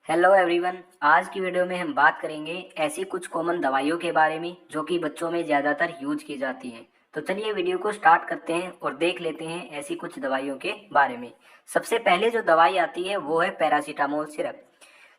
Hello everyone. आज की video में हम बात करेंगे ऐसी कुछ कॉमन दवाइयों के बारे में जो कि बच्चों में ज़्यादातर यूज की जाती हैं। तो चलिए वीडियो को स्टार्ट करते हैं और देख लेते हैं ऐसी कुछ दवाइयों के बारे में। सबसे पहले जो दवाई आती है वो है पैरासीटामोल सिरप।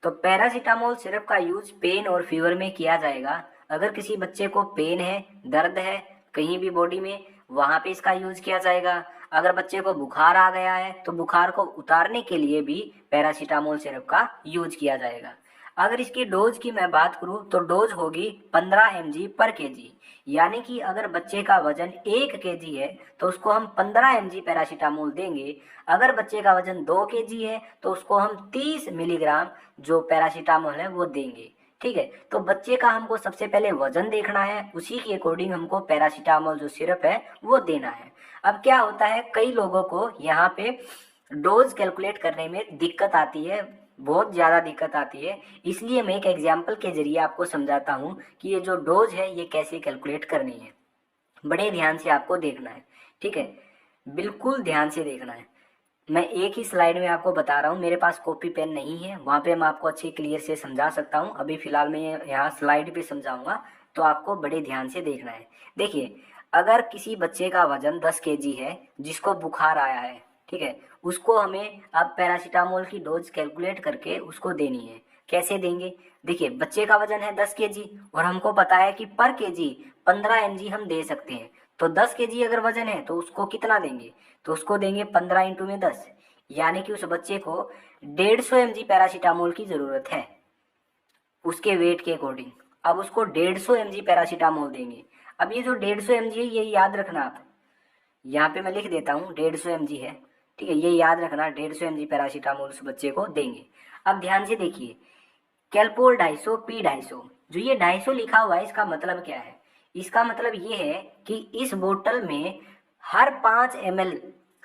तो पैरासीटामोल सिरप का यूज पेन और फीवर में किया जाएगा। अगर किसी बच्चे को पेन है, दर्द है कहीं भी बॉडी में, वहाँ पे इसका यूज किया जाएगा। अगर बच्चे को बुखार आ गया है तो बुखार को उतारने के लिए भी पैरासीटामोल सिरप का यूज किया जाएगा। अगर इसकी डोज की मैं बात करूँ तो डोज होगी 15 mg पर केजी। यानी कि अगर बच्चे का वजन 1 kg है तो उसको हम 15 mg पैरासीटामोल देंगे। अगर बच्चे का वजन 2 kg है तो उसको हम 30 मिलीग्राम जो पैरासीटामोल है वो देंगे। ठीक है, तो बच्चे का हमको सबसे पहले वजन देखना है, उसी के अकॉर्डिंग हमको पैरासीटामोल जो सिरप है वो देना है। अब क्या होता है, कई लोगों को यहाँ पे डोज कैलकुलेट करने में दिक्कत आती है, बहुत ज़्यादा दिक्कत आती है। इसलिए मैं एक एग्जाम्पल के जरिए आपको समझाता हूँ कि ये जो डोज है ये कैसे कैलकुलेट करनी है। बड़े ध्यान से आपको देखना है, ठीक है, बिल्कुल ध्यान से देखना है। मैं एक ही स्लाइड में आपको बता रहा हूँ, मेरे पास कॉपी पेन नहीं है, वहाँ पे मैं आपको अच्छे क्लियर से समझा सकता हूँ। अभी फ़िलहाल मैं यहाँ स्लाइड पे समझाऊंगा, तो आपको बड़े ध्यान से देखना है। देखिए, अगर किसी बच्चे का वजन 10 kg है जिसको बुखार आया है, ठीक है, उसको हमें अब पैरासीटामोल की डोज कैलकुलेट करके उसको देनी है। कैसे देंगे? देखिए, बच्चे का वजन है 10 kg और हमको पता है कि पर केजी 15 mg हम दे सकते हैं। तो 10 kg अगर वजन है तो उसको कितना देंगे? तो उसको देंगे 15 × 10, यानी कि उस बच्चे को 150 mg पैरासीटामोल की ज़रूरत है उसके वेट के अकॉर्डिंग। अब उसको 150 mg पैरासीटामोल देंगे। अब ये जो 150 mg है ये याद रखना आप, यहाँ पे मैं लिख देता हूँ 150 mg है, ठीक है, ये याद रखना 150 mg पैरासीटामोल उस बच्चे को देंगे। अब ध्यान से देखिए, कैलपोल 250 पी 250, जो ये 250 लिखा हुआ है इसका मतलब क्या है? इसका मतलब ये है कि इस बोतल में हर 5 ml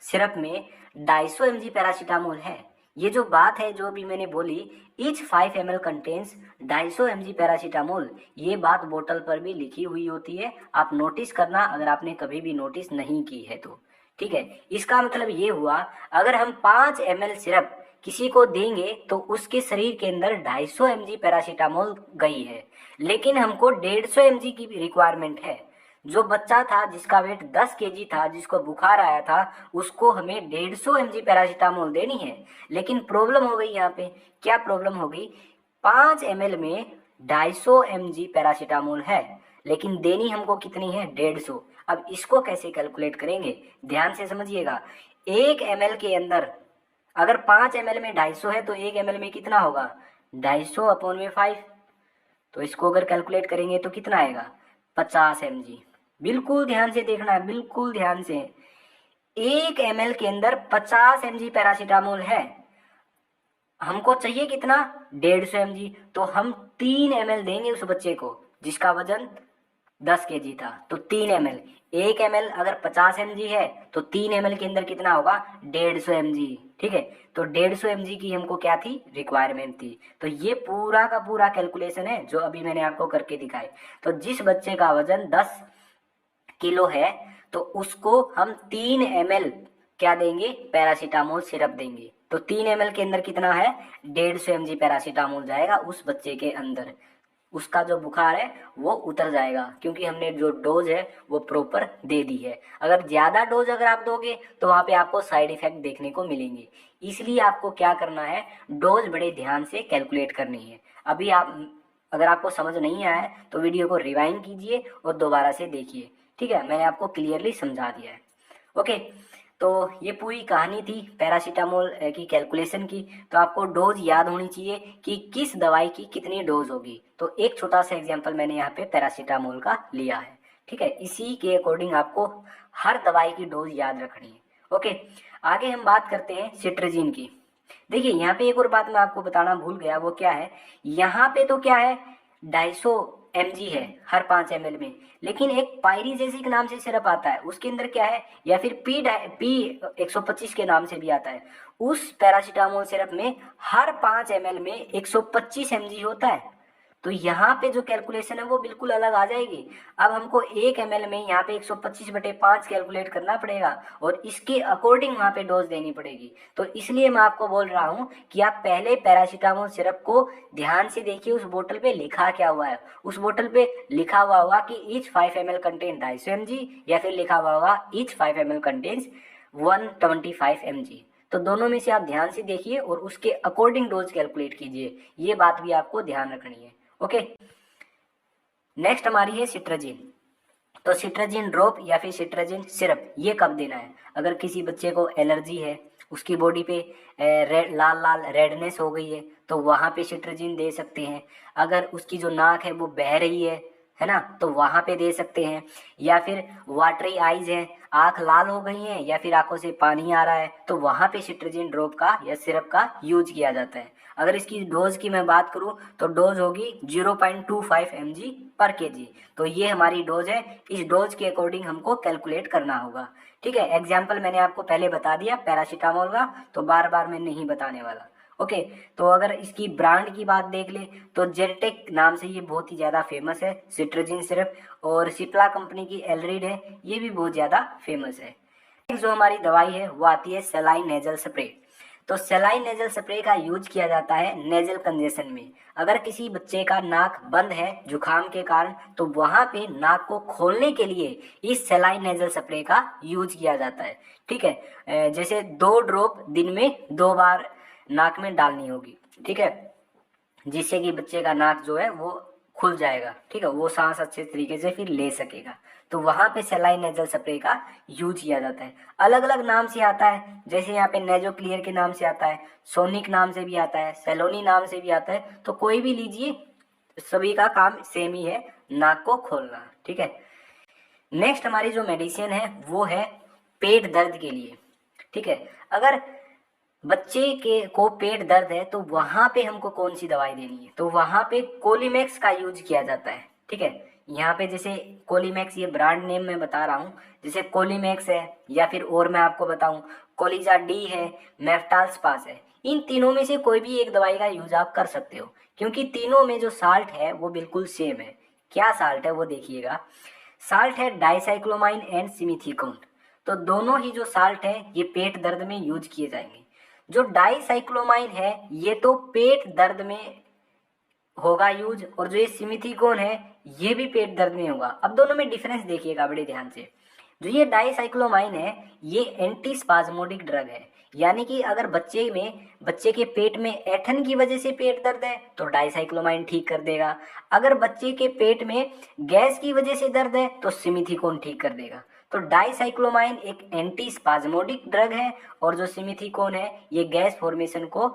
सिरप में 250 mg पैरासीटामोल है। ये जो बात है जो भी मैंने बोली, each 5 ml contains 250 mg paracetamol, ये बात बोतल पर भी लिखी हुई होती है। आप नोटिस करना अगर आपने कभी भी नोटिस नहीं की है तो। ठीक है, इसका मतलब ये हुआ, अगर हम 5 ml सिरप किसी को देंगे तो उसके शरीर के अंदर 250 mg पैरासीटामोल गई है, लेकिन हमको 150 mg की भी रिक्वायरमेंट है। जो बच्चा था जिसका वेट 10 kg था, जिसको बुखार आया था, उसको हमें 150 mg पैरासीटामोल देनी है। लेकिन प्रॉब्लम हो गई यहाँ पे, क्या प्रॉब्लम हो गई? 5 ml में 250 mg पैरासीटामोल है, लेकिन देनी हमको कितनी है? 150। अब इसको कैसे कैलकुलेट करेंगे? ध्यान से समझिएगा। 1 ml के अंदर अगर 5 ml में 250 है तो 1 ml में कितना होगा? 250/5। तो इसको अगर कैलकुलेट करेंगे तो कितना आएगा? 50 mg। बिल्कुल ध्यान से देखना है, बिल्कुल ध्यान से। 1 ml के अंदर 50 mg पैरासीटामोल है, हमको चाहिए कितना? 150 mg। तो हम 3 ml देंगे उस बच्चे को जिसका वजन 10 kg था, तो 3 ml। 1 ml अगर 50 mg है तो 3 ml के अंदर कितना होगा? 150 mg। ठीक है, तो 150 mg की हमको क्या थी? रिक्वायरमेंट थी। तो ये पूरा का पूरा कैलकुलेशन है जो अभी मैंने आपको करके दिखाए। तो जिस बच्चे का वजन 10 किलो है तो उसको हम 3 ml क्या देंगे? पैरासीटामोल सिरप देंगे। तो 3 ml के अंदर कितना है? 150 mg पैरासीटामोल जाएगा उस बच्चे के अंदर। उसका जो बुखार है वो उतर जाएगा, क्योंकि हमने जो डोज है वो प्रॉपर दे दी है। अगर ज़्यादा डोज अगर आप दोगे तो वहाँ पे आपको साइड इफेक्ट देखने को मिलेंगे। इसलिए आपको क्या करना है? डोज बड़े ध्यान से कैलकुलेट करनी है। अभी आप, अगर आपको समझ नहीं आया है तो वीडियो को रिवाइंड कीजिए और दोबारा से देखिए। ठीक है, मैंने आपको क्लियरली समझा दिया है। ओके, तो ये पूरी कहानी थी पैरासीटामोल की कैलकुलेशन की। तो आपको डोज याद होनी चाहिए कि किस दवाई की कितनी डोज होगी। तो एक छोटा सा एग्जांपल मैंने यहाँ पे पैरासीटामोल का लिया है। ठीक है, इसी के अकॉर्डिंग आपको हर दवाई की डोज याद रखनी है। ओके, आगे हम बात करते हैं सिट्रजिन की। देखिए, यहाँ पे एक और बात मैं आपको बताना भूल गया, वो क्या है? यहाँ पे तो क्या है? 250 mg है हर 5 ml में, लेकिन एक पायरीजेसिक नाम से सिरप आता है, उसके अंदर क्या है? या फिर पी 125 के नाम से भी आता है। उस पैरासीटामोल सिरप में हर 5 ml में 125 mg होता है। तो यहाँ पे जो कैलकुलेशन है वो बिल्कुल अलग आ जाएगी। अब हमको 1 ml में यहाँ पे 125/5 कैलकुलेट करना पड़ेगा और इसके अकॉर्डिंग वहाँ पे डोज देनी पड़ेगी। तो इसलिए मैं आपको बोल रहा हूँ कि आप पहले पैरासीटामोल सिरप को ध्यान से देखिए, उस बोतल पे लिखा क्या हुआ है। उस बोतल पे लिखा हुआ होगा कि ईच 5 ml कंटेन 250 mg, या फिर लिखा हुआ होगा ईच 5 ml कंटेन्स 125 mg। तो दोनों में से आप ध्यान से देखिए और उसके अकॉर्डिंग डोज कैलकुलेट कीजिए, ये बात भी आपको ध्यान रखनी है। ओके, नेक्स्ट हमारी है सिट्राजिन। तो सिट्राजिन ड्रॉप या फिर सिट्राजिन सिरप ये कब देना है? अगर किसी बच्चे को एलर्जी है, उसकी बॉडी पे लाल लाल रेडनेस हो गई है, तो वहाँ पे सिट्राजिन दे सकते हैं। अगर उसकी जो नाक है वो बह रही है ना, तो वहाँ पे दे सकते हैं। या फिर वाटरी आइज है, आँख लाल हो गई है या फिर आंखों से पानी आ रहा है, तो वहाँ पे सिट्राजिन ड्रॉप का या सिरप का यूज किया जाता है। अगर इसकी डोज की मैं बात करूं तो डोज होगी 0.25 mg पर kg। तो ये हमारी डोज है, इस डोज के अकॉर्डिंग हमको कैलकुलेट करना होगा। ठीक है, एग्जाम्पल मैंने आपको पहले बता दिया पैरासीटामोल का, तो बार बार मैं नहीं बताने वाला। ओके, तो अगर इसकी ब्रांड की बात देख ले तो जेरटेक नाम से ये बहुत ही ज़्यादा फेमस है सिट्राजिन सिरप, और सिप्ला कंपनी की एलरिड है, ये भी बहुत ज़्यादा फेमस है। जो हमारी दवाई है वो आती है सेलाइन नेजल स्प्रे। तो सेलाइन नेजल स्प्रे का यूज किया जाता है नेजल कंजेशन में। अगर किसी बच्चे का नाक बंद है जुकाम के कारण, तो वहाँ पे नाक को खोलने के लिए इस सेलाइन नेजल स्प्रे का यूज किया जाता है। ठीक है, जैसे 2 ड्रॉप दिन में 2 बार नाक में डालनी होगी। ठीक है, जिससे कि बच्चे का नाक जो है वो खुल जाएगा। ठीक है, वो सांस अच्छे तरीके से फिर ले सकेगा। तो वहाँ पे सेलाइन नेजल स्प्रे का यूज किया जाता है। अलग अलग नाम से आता है, जैसे यहाँ पे नेजो क्लियर के नाम से आता है, सोनिक नाम से भी आता है, सेलोनी नाम से भी आता है। तो कोई भी लीजिए, सभी का काम सेम ही है, नाक को खोलना। ठीक है, नेक्स्ट हमारी जो मेडिसिन है वो है पेट दर्द के लिए। ठीक है, अगर बच्चे के को पेट दर्द है तो वहाँ पे हमको कौन सी दवाई देनी है? तो वहाँ पे कोलीमैक्स का यूज किया जाता है। ठीक है, यहाँ पे जैसे कोलीमैक्स, ये ब्रांड नेम मैं बता रहा हूँ, जैसे कोलीमैक्स है, या फिर और मैं आपको बताऊँ कोलिजा डी है, मेफ्टाल स्पास है। इन तीनों में से कोई भी एक दवाई का यूज आप कर सकते हो, क्योंकि तीनों में जो साल्ट है वो बिल्कुल सेम है। क्या साल्ट है वो देखिएगा, साल्ट है डाइसाइक्लोमाइन एंड सिमिथीकोन। तो दोनों ही जो साल्ट है ये पेट दर्द में यूज किए जाएंगे। जो डाइसाइक्लोमाइन है ये तो पेट दर्द में होगा यूज, और जो ये सिमिथीकोन है ये भी पेट दर्द में होगा। अब दोनों में डिफरेंस देखिएगा बड़े ध्यान से। जो ये डाइसाइक्लोमाइन है ये एंटी स्पाज्मोडिक ड्रग है, यानी कि अगर बच्चे के पेट में ऐठन की वजह से पेट दर्द है तो डाइसाइक्लोमाइन ठीक कर देगा। अगर बच्चे के पेट में गैस की वजह से दर्द है तो सिमिथीकोन ठीक कर देगा। तो डाइसाइक्लोमाइन एक एंटी स्पाज्मोडिक ड्रग है, और जो सिमिथीकोन है ये गैस फॉर्मेशन को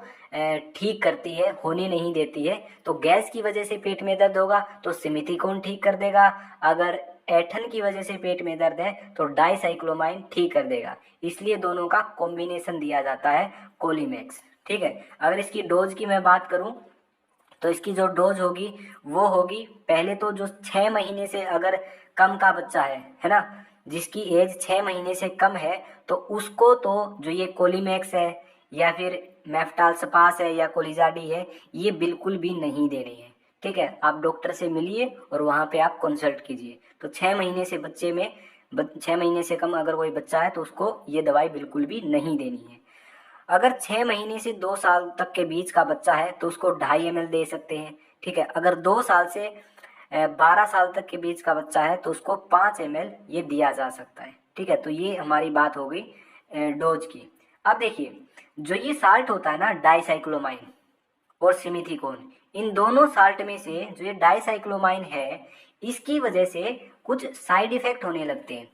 ठीक करती है, होने नहीं देती है। तो गैस की वजह से पेट में दर्द होगा तो सिमिथीकोन ठीक कर देगा, अगर ऐठन की वजह से पेट में दर्द है तो डाइसाइक्लोमाइन ठीक कर देगा। इसलिए दोनों का कॉम्बिनेशन दिया जाता है कोलीमैक्स। ठीक है, अगर इसकी डोज की मैं बात करूं तो इसकी जो डोज होगी वो होगी, पहले तो जो 6 महीने से अगर कम का बच्चा है ना, जिसकी एज 6 महीने से कम है, तो उसको तो जो ये कोलीमैक्स है या फिर मेफ्टाल स्पास है या कोलिजाडी है ये बिल्कुल भी नहीं देनी है। ठीक है, आप डॉक्टर से मिलिए और वहाँ पे आप कंसल्ट कीजिए। तो 6 महीने से बच्चे में 6 महीने से कम अगर कोई बच्चा है तो उसको ये दवाई बिल्कुल भी नहीं देनी है। अगर 6 महीने से 2 साल तक के बीच का बच्चा है तो उसको 2.5 ml दे सकते हैं। ठीक है, अगर 2 साल से 12 साल तक के बीच का बच्चा है तो उसको 5 ml ये दिया जा सकता है। ठीक है, तो ये हमारी बात हो गई डोज की। अब देखिए, जो ये साल्ट होता है ना डाइसाइक्लोमाइन और सिमिथीकोन, इन दोनों साल्ट में से जो ये डाइसाइक्लोमाइन है इसकी वजह से कुछ साइड इफेक्ट होने लगते हैं,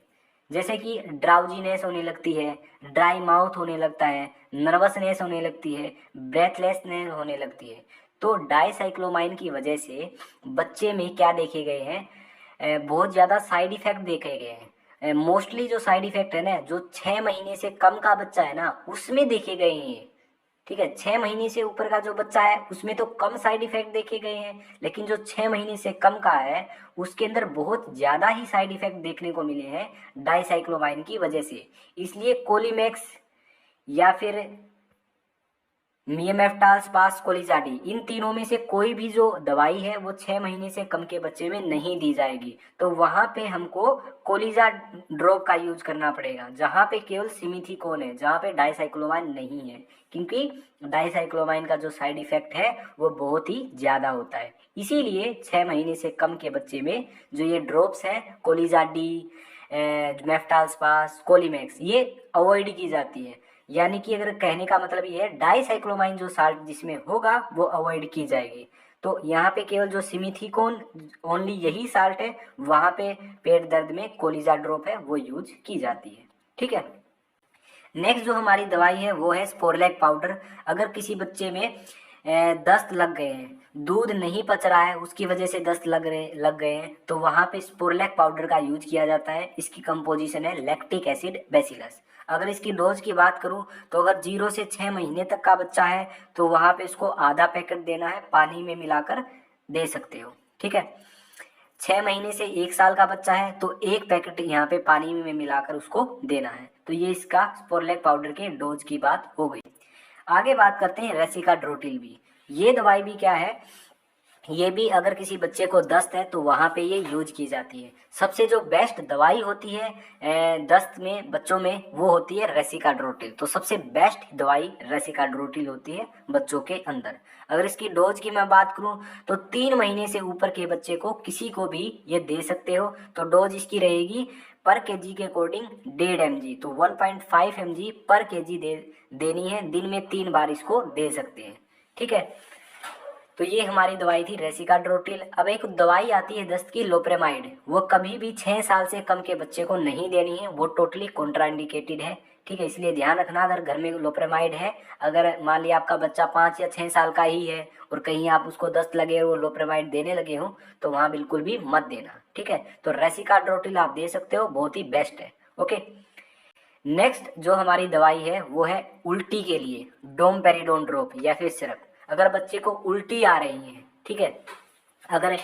जैसे कि ड्राउजीनेस होने लगती है, ड्राई माउथ होने लगता है, नर्वसनेस होने लगती है, ब्रेथलेसनेस होने लगती है। तो डाइसाइक्लोमाइन की वजह से बच्चे में क्या देखे गए हैं, बहुत ज़्यादा साइड इफेक्ट देखे गए हैं। मोस्टली जो साइड इफेक्ट है ना, जो 6 महीने से कम का बच्चा है ना उसमें देखे गए हैं। ठीक है, 6 महीने से ऊपर का जो बच्चा है उसमें तो कम साइड इफेक्ट देखे गए हैं, लेकिन जो 6 महीने से कम का है उसके अंदर बहुत ज़्यादा ही साइड इफेक्ट देखने को मिले हैं डाइसाइक्लोमाइन की वजह से। इसलिए कोलीमैक्स या फिर मियमेफ्टाल्स कोलिजाडी, इन तीनों में से कोई भी जो दवाई है वो 6 महीने से कम के बच्चे में नहीं दी जाएगी। तो वहाँ पे हमको कोलिजा ड्रॉप का यूज करना पड़ेगा, जहाँ पे केवल सिमिथिकोन है, जहाँ पे डाइसाइक्लोमाइन नहीं है, क्योंकि डाइसाइक्लोमाइन का जो साइड इफेक्ट है वो बहुत ही ज़्यादा होता है। इसीलिए 6 महीने से कम के बच्चे में जो ये ड्रॉप्स हैं कोलिजाडी, मेफ्टाल्सपास, कोलीमैक्स, ये अवॉइड की जाती है। यानी कि अगर कहने का मतलब ये है डाइसाइक्लोमाइन जो साल्ट जिसमें होगा वो अवॉइड की जाएगी। तो यहाँ पे केवल जो सिमिथिकोन ओनली यही साल्ट है, वहाँ पे पेट दर्द में कोलिजा ड्रॉप है वो यूज की जाती है। ठीक है, नेक्स्ट जो हमारी दवाई है वो है स्पोरलैक पाउडर। अगर किसी बच्चे में दस्त लग गए हैं, दूध नहीं पच रहा है, उसकी वजह से दस्त लग गए हैं, तो वहाँ पे स्पोरलैक पाउडर का यूज किया जाता है। इसकी कंपोजिशन है लैक्टिक एसिड बेसिलस। अगर इसकी डोज की बात करूँ तो अगर 0 से 6 महीने तक का बच्चा है तो वहाँ पे इसको आधा पैकेट देना है, पानी में मिलाकर दे सकते हो। ठीक है, 6 महीने से 1 साल का बच्चा है तो 1 पैकेट यहाँ पे पानी में मिलाकर उसको देना है। तो ये इसका स्पोरलैक पाउडर के डोज की बात हो गई। आगे बात करते हैं रेसिकाड्रोटिल भी। ये दवाई भी क्या है, ये भी अगर किसी बच्चे को दस्त है तो वहाँ पे ये यूज की जाती है। सबसे जो बेस्ट दवाई होती है दस्त में बच्चों में वो होती है रेसिकाड्रोटिल। तो सबसे बेस्ट दवाई रेसिकाड्रोटिल होती है बच्चों के अंदर। अगर इसकी डोज की मैं बात करूँ तो 3 महीने से ऊपर के बच्चे को किसी को भी ये दे सकते हो। तो डोज इसकी रहेगी पर केजी के अकॉर्डिंग 1.5 mg, तो 1.5 mg पर केजी देनी है। दिन में 3 बार इसको दे सकते हैं। ठीक है, तो ये हमारी दवाई थी रेसिकाड्रोटिल। अब एक दवाई आती है दस्त की, लोप्रेमाइड। वो कभी भी 6 साल से कम के बच्चे को नहीं देनी है, वो टोटली कॉन्ट्राइंडिकेटेड है। ठीक है, इसलिए ध्यान रखना अगर घर में लोप्रेमाइड है, अगर मान लिया आपका बच्चा 5 या 6 साल का ही है और कहीं आप उसको दस्त लगे और वो लोप्रेमाइड देने लगे हो तो वहाँ बिल्कुल भी मत देना। ठीक है, तो रेसिकाड्रोटिल आप दे सकते हो, बहुत ही बेस्ट है। ओके, नेक्स्ट जो हमारी दवाई है वो है उल्टी के लिए डोमपेरिडोन ड्रॉप या फिर सिरप। अगर बच्चे को उल्टी आ रही है, ठीक है, अगर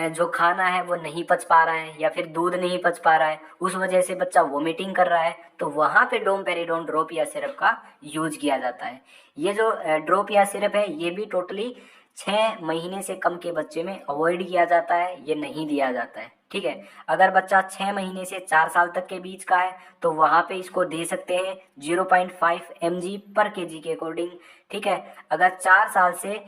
जो खाना है वो नहीं पच पा रहा है या फिर दूध नहीं पच पा रहा है, उस वजह से बच्चा वोमिटिंग कर रहा है, तो वहाँ पे डोमपेरिडोन ड्रॉप या सिरप का यूज किया जाता है। ये जो ड्रॉप या सिरप है ये भी टोटली 6 महीने से कम के बच्चे में अवॉइड किया जाता है, ये नहीं दिया जाता है। ठीक है, अगर बच्चा 6 महीने से 4 साल तक के बीच का है तो वहाँ पे इसको दे सकते हैं 0.5 mg पर केजी के अकॉर्डिंग। ठीक है, अगर 4 साल से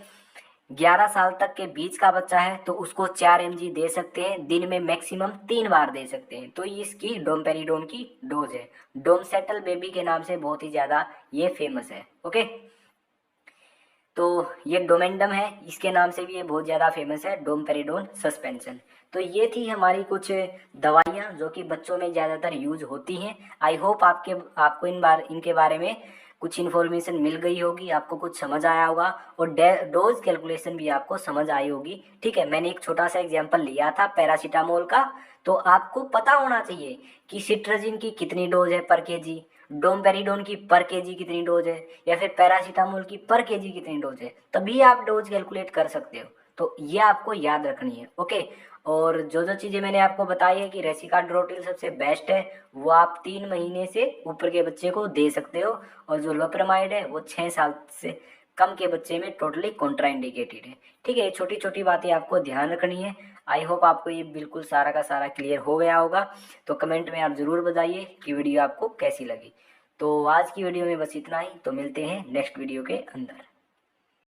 11 साल तक के बीच का बच्चा है तो उसको 4 mg दे सकते हैं, दिन में मैक्सिमम 3 बार दे सकते हैं। तो इसकी डोमपेरिडोन की डोज है। डोमसेटल बेबी के नाम से बहुत ही ज़्यादा ये फेमस है। ओके, तो ये डोमेंडम है, इसके नाम से भी ये बहुत ज़्यादा फेमस है, डोमपेरिडोन सस्पेंशन। तो ये थी हमारी कुछ दवाइयाँ जो कि बच्चों में ज़्यादातर यूज होती हैं। आई होप आपको इनके बारे में कुछ इन्फॉर्मेशन मिल गई होगी, आपको कुछ समझ आया होगा और डोज कैलकुलेशन भी आपको समझ आई होगी। ठीक है, मैंने एक छोटा सा एग्जांपल लिया था पैरासीटामोल का, तो आपको पता होना चाहिए कि सिट्रजिन की कितनी डोज है पर केजी, डोमपेरिडोन की पर केजी कितनी डोज है, या फिर पैरासीटामोल की पर केजी कितनी डोज है, तभी आप डोज कैलकुलेट कर सकते हो। तो ये आपको याद रखनी है। ओके, और जो जो चीज़ें मैंने आपको बताई है कि रेसिकाड्रोटिल सबसे बेस्ट है, वो आप 3 महीने से ऊपर के बच्चे को दे सकते हो, और जो लोपेरामाइड है वो 6 साल से कम के बच्चे में टोटली कॉन्ट्राइंडिकेटेड है। ठीक है, ये छोटी छोटी बातें आपको ध्यान रखनी है। आई होप आपको ये बिल्कुल सारा का सारा क्लियर हो गया होगा। तो कमेंट में आप ज़रूर बताइए कि वीडियो आपको कैसी लगी। तो आज की वीडियो में बस इतना ही, तो मिलते हैं नेक्स्ट वीडियो के अंदर।